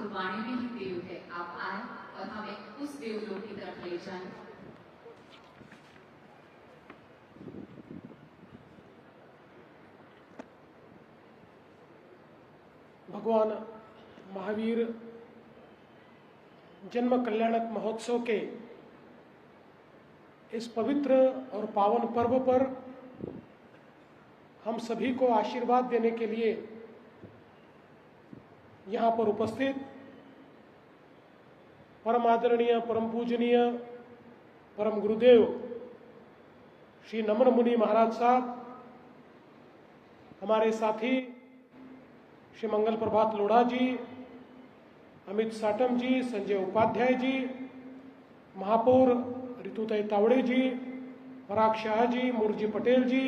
गुरबाणी में ही देव है। आप आए और हमें उस देवलोक की तरफ ले जाएं। भगवान महावीर जन्म कल्याणक महोत्सव के इस पवित्र और पावन पर्व पर हम सभी को आशीर्वाद देने के लिए यहाँ पर उपस्थित परम आदरणीय, परम पूजनीय, परम गुरुदेव श्री नमन मुनि महाराज साहब, हमारे साथी श्री मंगल प्रभात लोढ़ा जी, अमित साटम जी, संजय उपाध्याय जी, महापौर ऋतुदय तावड़े जी, पराग शाह जी, मुरजी पटेल जी,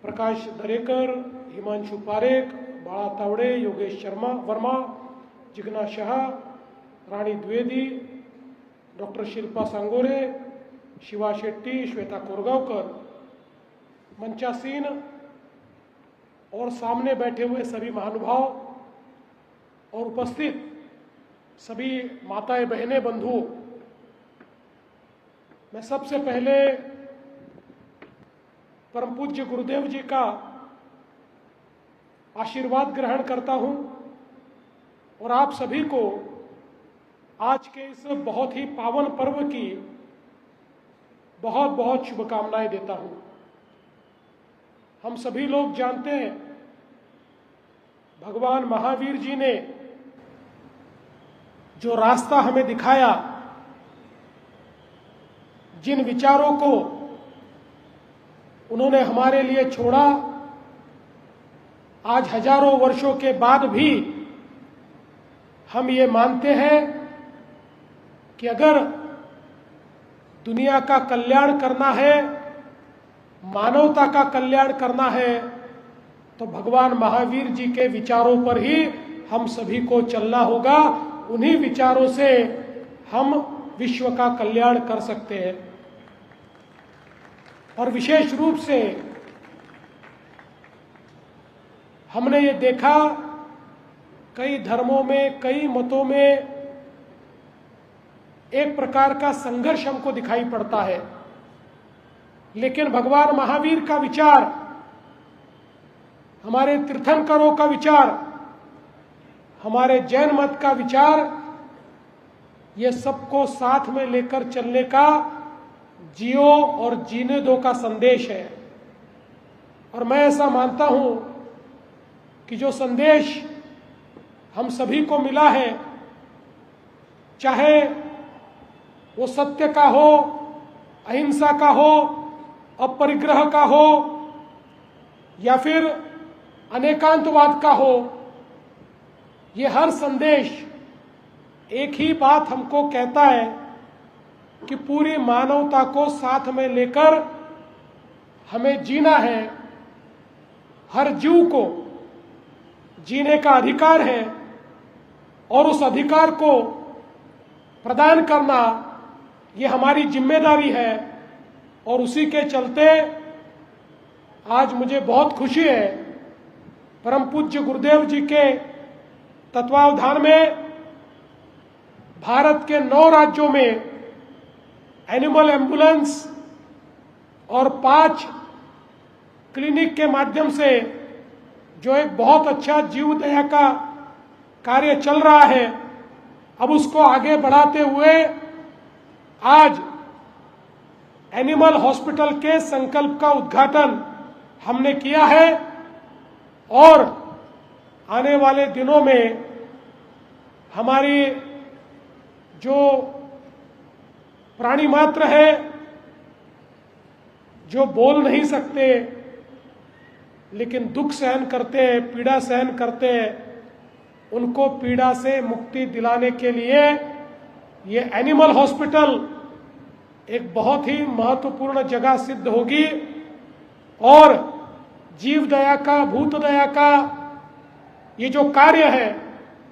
प्रकाश दरेकर, हिमांशु पारेख, बाला तावड़े, योगेश वर्मा, जिग्ना शाह, रानी द्विवेदी, डॉक्टर शिल्पा सांगोरे, शिवा शेट्टी, श्वेता कोरगांवकर, मंचासीन और सामने बैठे हुए सभी महानुभाव और उपस्थित सभी माताएं, बहनें, बंधु, मैं सबसे पहले परम पूज्य गुरुदेव जी का आशीर्वाद ग्रहण करता हूं और आप सभी को आज के इस बहुत ही पावन पर्व की बहुत बहुत शुभकामनाएं देता हूं। हम सभी लोग जानते हैं भगवान महावीर जी ने जो रास्ता हमें दिखाया, जिन विचारों को उन्होंने हमारे लिए छोड़ा, आज हजारों वर्षों के बाद भी हम ये मानते हैं कि अगर दुनिया का कल्याण करना है, मानवता का कल्याण करना है, तो भगवान महावीर जी के विचारों पर ही हम सभी को चलना होगा। उन्हीं विचारों से हम विश्व का कल्याण कर सकते हैं। और विशेष रूप से हमने ये देखा कई धर्मों में, कई मतों में एक प्रकार का संघर्ष हमको दिखाई पड़ता है, लेकिन भगवान महावीर का विचार, हमारे तीर्थंकरों का विचार, हमारे जैन मत का विचार, ये सबको साथ में लेकर चलने का जियो और जीने दो का संदेश है। और मैं ऐसा मानता हूं कि जो संदेश हम सभी को मिला है, चाहे वो सत्य का हो, अहिंसा का हो, अपरिग्रह का हो या फिर अनेकांतवाद का हो, ये हर संदेश एक ही बात हमको कहता है कि पूरी मानवता को साथ में लेकर हमें जीना है। हर जीव को जीने का अधिकार है और उस अधिकार को प्रदान करना ये हमारी जिम्मेदारी है। और उसी के चलते आज मुझे बहुत खुशी है, परम पूज्य गुरुदेव जी के तत्वावधान में भारत के 9 राज्यों में एनिमल एम्बुलेंस और 5 क्लिनिक के माध्यम से जो एक बहुत अच्छा जीव दया का कार्य चल रहा है, अब उसको आगे बढ़ाते हुए आज एनिमल हॉस्पिटल के संकल्प का उद्घाटन हमने किया है। और आने वाले दिनों में हमारी जो प्राणी मात्र है, जो बोल नहीं सकते लेकिन दुख सहन करते हैं, पीड़ा सहन करते हैं, उनको पीड़ा से मुक्ति दिलाने के लिए ये एनिमल हॉस्पिटल एक बहुत ही महत्वपूर्ण जगह सिद्ध होगी। और जीव दया का, भूत दया का ये जो कार्य है,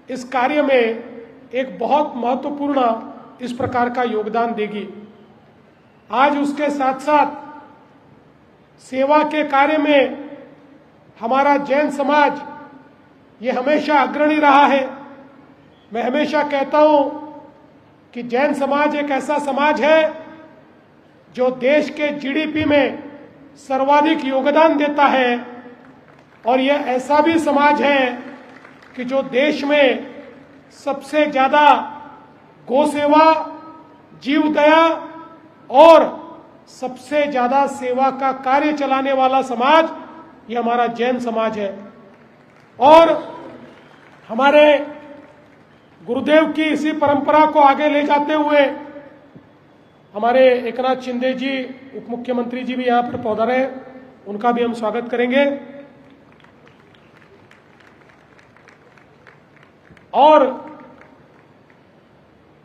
इस कार्य में एक बहुत महत्वपूर्ण इस प्रकार का योगदान देगी। आज उसके साथ साथ सेवा के कार्य में हमारा जैन समाज ये हमेशा अग्रणी रहा है। मैं हमेशा कहता हूं कि जैन समाज एक ऐसा समाज है जो देश के जीडीपी में सर्वाधिक योगदान देता है, और यह ऐसा भी समाज है कि जो देश में सबसे ज्यादा गौसेवा, जीव दया और सबसे ज्यादा सेवा का कार्य चलाने वाला समाज ये हमारा जैन समाज है। और हमारे गुरुदेव की इसी परंपरा को आगे ले जाते हुए हमारे एकनाथ शिंदे जी, उप मुख्यमंत्री जी भी यहां पर पधारे हैं, उनका भी हम स्वागत करेंगे। और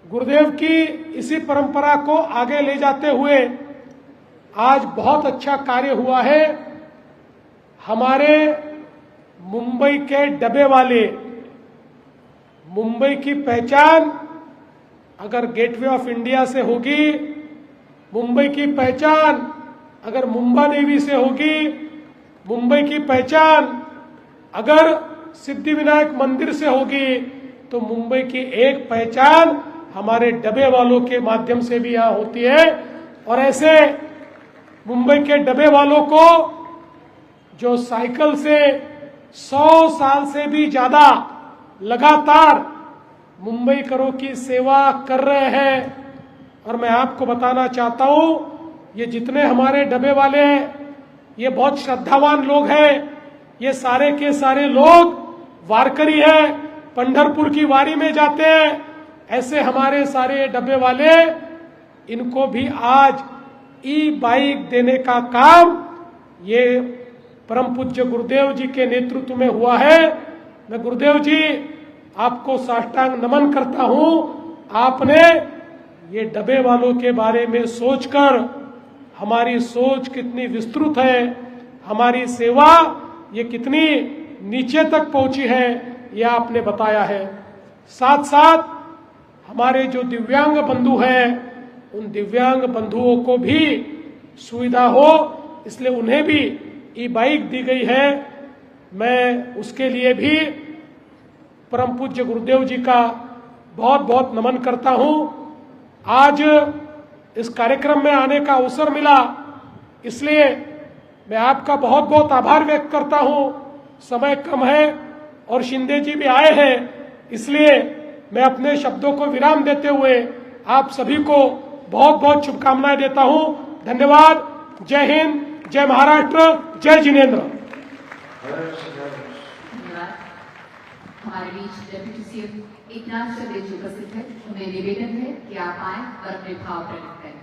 गुरुदेव की इसी परंपरा को आगे ले जाते हुए आज बहुत अच्छा कार्य हुआ है। हमारे मुंबई के डब्बे वाले, मुंबई की पहचान अगर गेटवे ऑफ इंडिया से होगी, मुंबई की पहचान अगर मुंबा देवी से होगी, मुंबई की पहचान अगर सिद्धिविनायक मंदिर से होगी, तो मुंबई की एक पहचान हमारे डब्बे वालों के माध्यम से भी यहां होती है। और ऐसे मुंबई के डब्बे वालों को जो साइकिल से 100 साल से भी ज्यादा लगातार मुंबईकरों की सेवा कर रहे हैं, और मैं आपको बताना चाहता हूं, ये जितने हमारे डब्बे वाले हैं ये बहुत श्रद्धावान लोग हैं। ये सारे के सारे लोग वारकरी हैं, पंढरपुर की वारी में जाते हैं। ऐसे हमारे सारे डब्बे वाले, इनको भी आज ई बाइक देने का काम ये परम पूज्य गुरुदेव जी के नेतृत्व में हुआ है। मैं गुरुदेव जी आपको साष्टांग नमन करता हूं। आपने ये डब्बे वालों के बारे में सोचकर, हमारी सोच कितनी विस्तृत है, हमारी सेवा ये कितनी नीचे तक पहुंची है, यह आपने बताया है। साथ साथ हमारे जो दिव्यांग बंधु हैं, उन दिव्यांग बंधुओं को भी सुविधा हो, इसलिए उन्हें भी ई बाइक दी गई है। मैं उसके लिए भी परम पूज्य गुरुदेव जी का बहुत बहुत नमन करता हूं। आज इस कार्यक्रम में आने का अवसर मिला, इसलिए मैं आपका बहुत बहुत आभार व्यक्त करता हूं। समय कम है और शिंदे जी भी आए हैं, इसलिए मैं अपने शब्दों को विराम देते हुए आप सभी को बहुत बहुत शुभकामनाएं देता हूं। धन्यवाद। जय हिंद, जय महाराष्ट्र, जय जिनेन्द्र। धन्यवाद। हमारे बीच डेप्यूटी सीएम एकनाथ शिंदे जी उपस्थित है। उन्हें निवेदन है कि आप आए और अपने भाव प्रकट करें।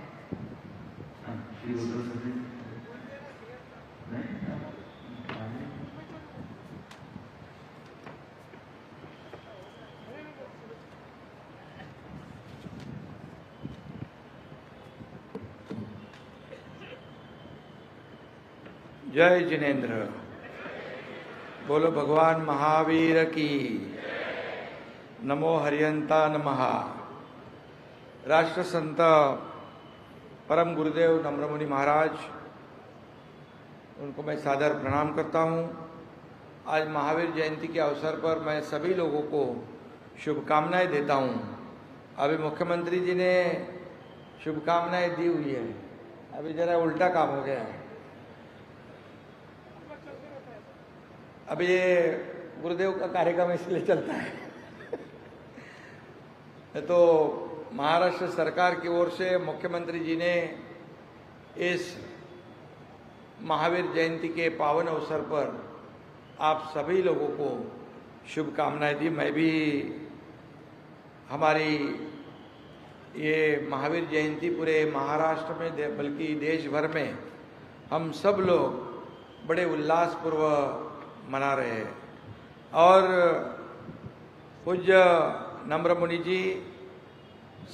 जय जिनेन्द्र। बोलो भगवान महावीर की। नमो हरियंता नमः। राष्ट्र संत परम गुरुदेव नम्रमुनि महाराज, उनको मैं सादर प्रणाम करता हूँ। आज महावीर जयंती के अवसर पर मैं सभी लोगों को शुभकामनाएं देता हूँ। अभी मुख्यमंत्री जी ने शुभकामनाएं दी हुई है, अभी जरा उल्टा काम हो गया है। अब ये गुरुदेव का कार्यक्रम इसलिए चलता है तो महाराष्ट्र सरकार की ओर से मुख्यमंत्री जी ने इस महावीर जयंती के पावन अवसर पर आप सभी लोगों को शुभकामनाएं दी। मैं भी हमारी ये महावीर जयंती पूरे महाराष्ट्र में बल्कि देश भर में हम सब लोग बड़े उल्लासपूर्वक मना रहे हैं। और पूज्य नम्रमुनि जी,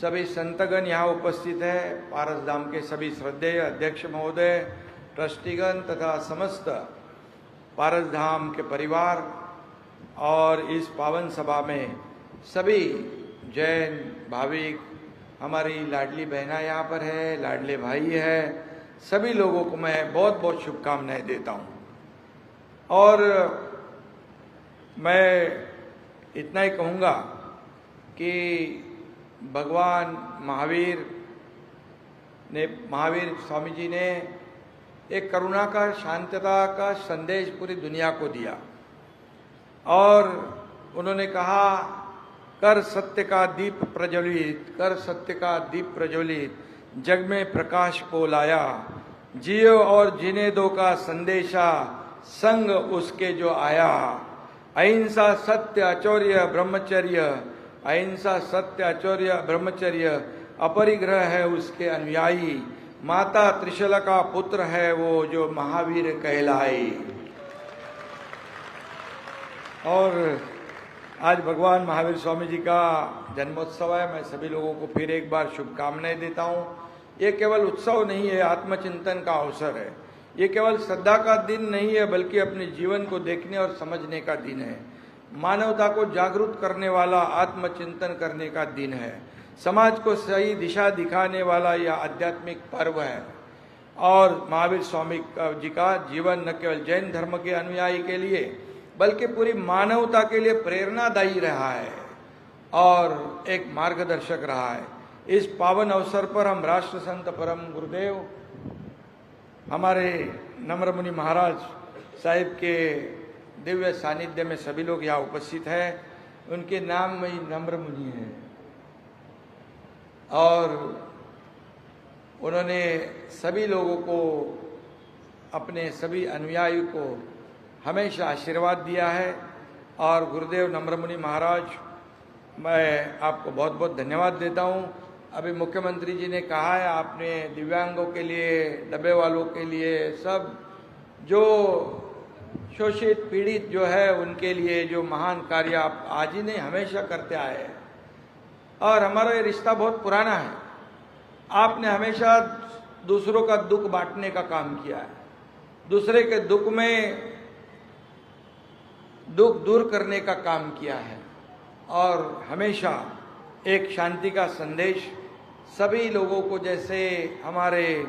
सभी संतगण यहाँ उपस्थित है, पारस धाम के सभी श्रद्धेय अध्यक्ष महोदय, ट्रस्टीगण तथा समस्त पारस धाम के परिवार, और इस पावन सभा में सभी जैन भाविक, हमारी लाडली बहना यहाँ पर है, लाडले भाई है, सभी लोगों को मैं बहुत बहुत शुभकामनाएं देता हूँ। और मैं इतना ही कहूँगा कि भगवान महावीर स्वामी जी ने एक करुणा का, शांतता का संदेश पूरी दुनिया को दिया और उन्होंने कहा, कर सत्य का दीप प्रज्वलित, कर सत्य का दीप प्रज्वलित, जग में प्रकाश को लाया, जियो और जीने दो का संदेशा, संग उसके जो आया। अहिंसा सत्य अचौर्य ब्रह्मचर्य, अहिंसा सत्य अचौर्य ब्रह्मचर्य, अपरिग्रह है उसके अनुयायी, माता त्रिशला का पुत्र है वो जो महावीर कहलाई। और आज भगवान महावीर स्वामी जी का जन्मोत्सव है। मैं सभी लोगों को फिर एक बार शुभकामनाएं देता हूं। ये केवल उत्सव नहीं है, आत्मचिंतन का अवसर है। ये केवल श्रद्धा का दिन नहीं है, बल्कि अपने जीवन को देखने और समझने का दिन है। मानवता को जागरूक करने वाला, आत्मचिंतन करने का दिन है। समाज को सही दिशा दिखाने वाला यह आध्यात्मिक पर्व है। और महावीर स्वामी जी का जीवन न केवल जैन धर्म के अनुयायी के लिए बल्कि पूरी मानवता के लिए प्रेरणादायी रहा है और एक मार्गदर्शक रहा है। इस पावन अवसर पर हम राष्ट्र संत परम गुरुदेव हमारे नम्र मुनि महाराज साहिब के दिव्य सानिध्य में सभी लोग यहाँ उपस्थित हैं। उनके नाम में ही नम्र मुनि है और उन्होंने सभी लोगों को, अपने सभी अनुयायी को हमेशा आशीर्वाद दिया है। और गुरुदेव नम्र मुनि महाराज, मैं आपको बहुत बहुत धन्यवाद देता हूँ। अभी मुख्यमंत्री जी ने कहा है, आपने दिव्यांगों के लिए, डब्बे वालों के लिए, सब जो शोषित पीड़ित जो है उनके लिए जो महान कार्य आप आज ही नहीं हमेशा करते आए हैं और हमारा ये रिश्ता बहुत पुराना है। आपने हमेशा दूसरों का दुख बांटने का काम किया है, दूसरे के दुख में दुख दूर करने का काम किया है और हमेशा एक शांति का संदेश सभी लोगों को, जैसे हमारे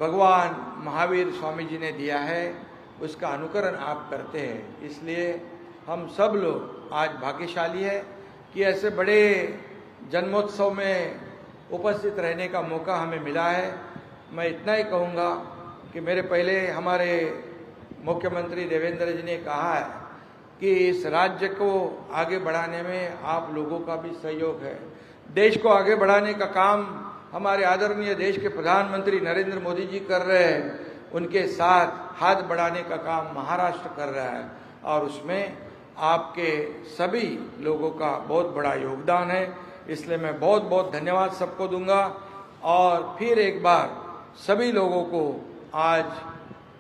भगवान महावीर स्वामी जी ने दिया है, उसका अनुकरण आप करते हैं। इसलिए हम सब लोग आज भाग्यशाली है कि ऐसे बड़े जन्मोत्सव में उपस्थित रहने का मौका हमें मिला है। मैं इतना ही कहूँगा कि मेरे पहले हमारे मुख्यमंत्री देवेंद्र जी ने कहा है कि इस राज्य को आगे बढ़ाने में आप लोगों का भी सहयोग है। देश को आगे बढ़ाने का काम हमारे आदरणीय देश के प्रधानमंत्री नरेंद्र मोदी जी कर रहे हैं, उनके साथ हाथ बढ़ाने का काम महाराष्ट्र कर रहा है और उसमें आपके सभी लोगों का बहुत बड़ा योगदान है। इसलिए मैं बहुत बहुत धन्यवाद सबको दूंगा और फिर एक बार सभी लोगों को आज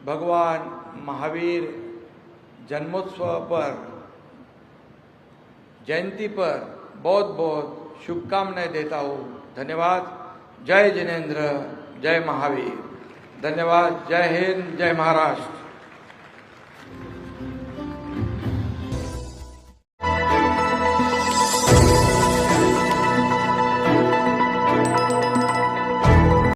भगवान महावीर जन्मोत्सव पर, जयंती पर बहुत बहुत शुभकामनाएं देता हूँ। धन्यवाद। जय जिनेंद्र, जय महावीर। धन्यवाद। जय हिंद, जय महाराष्ट्र।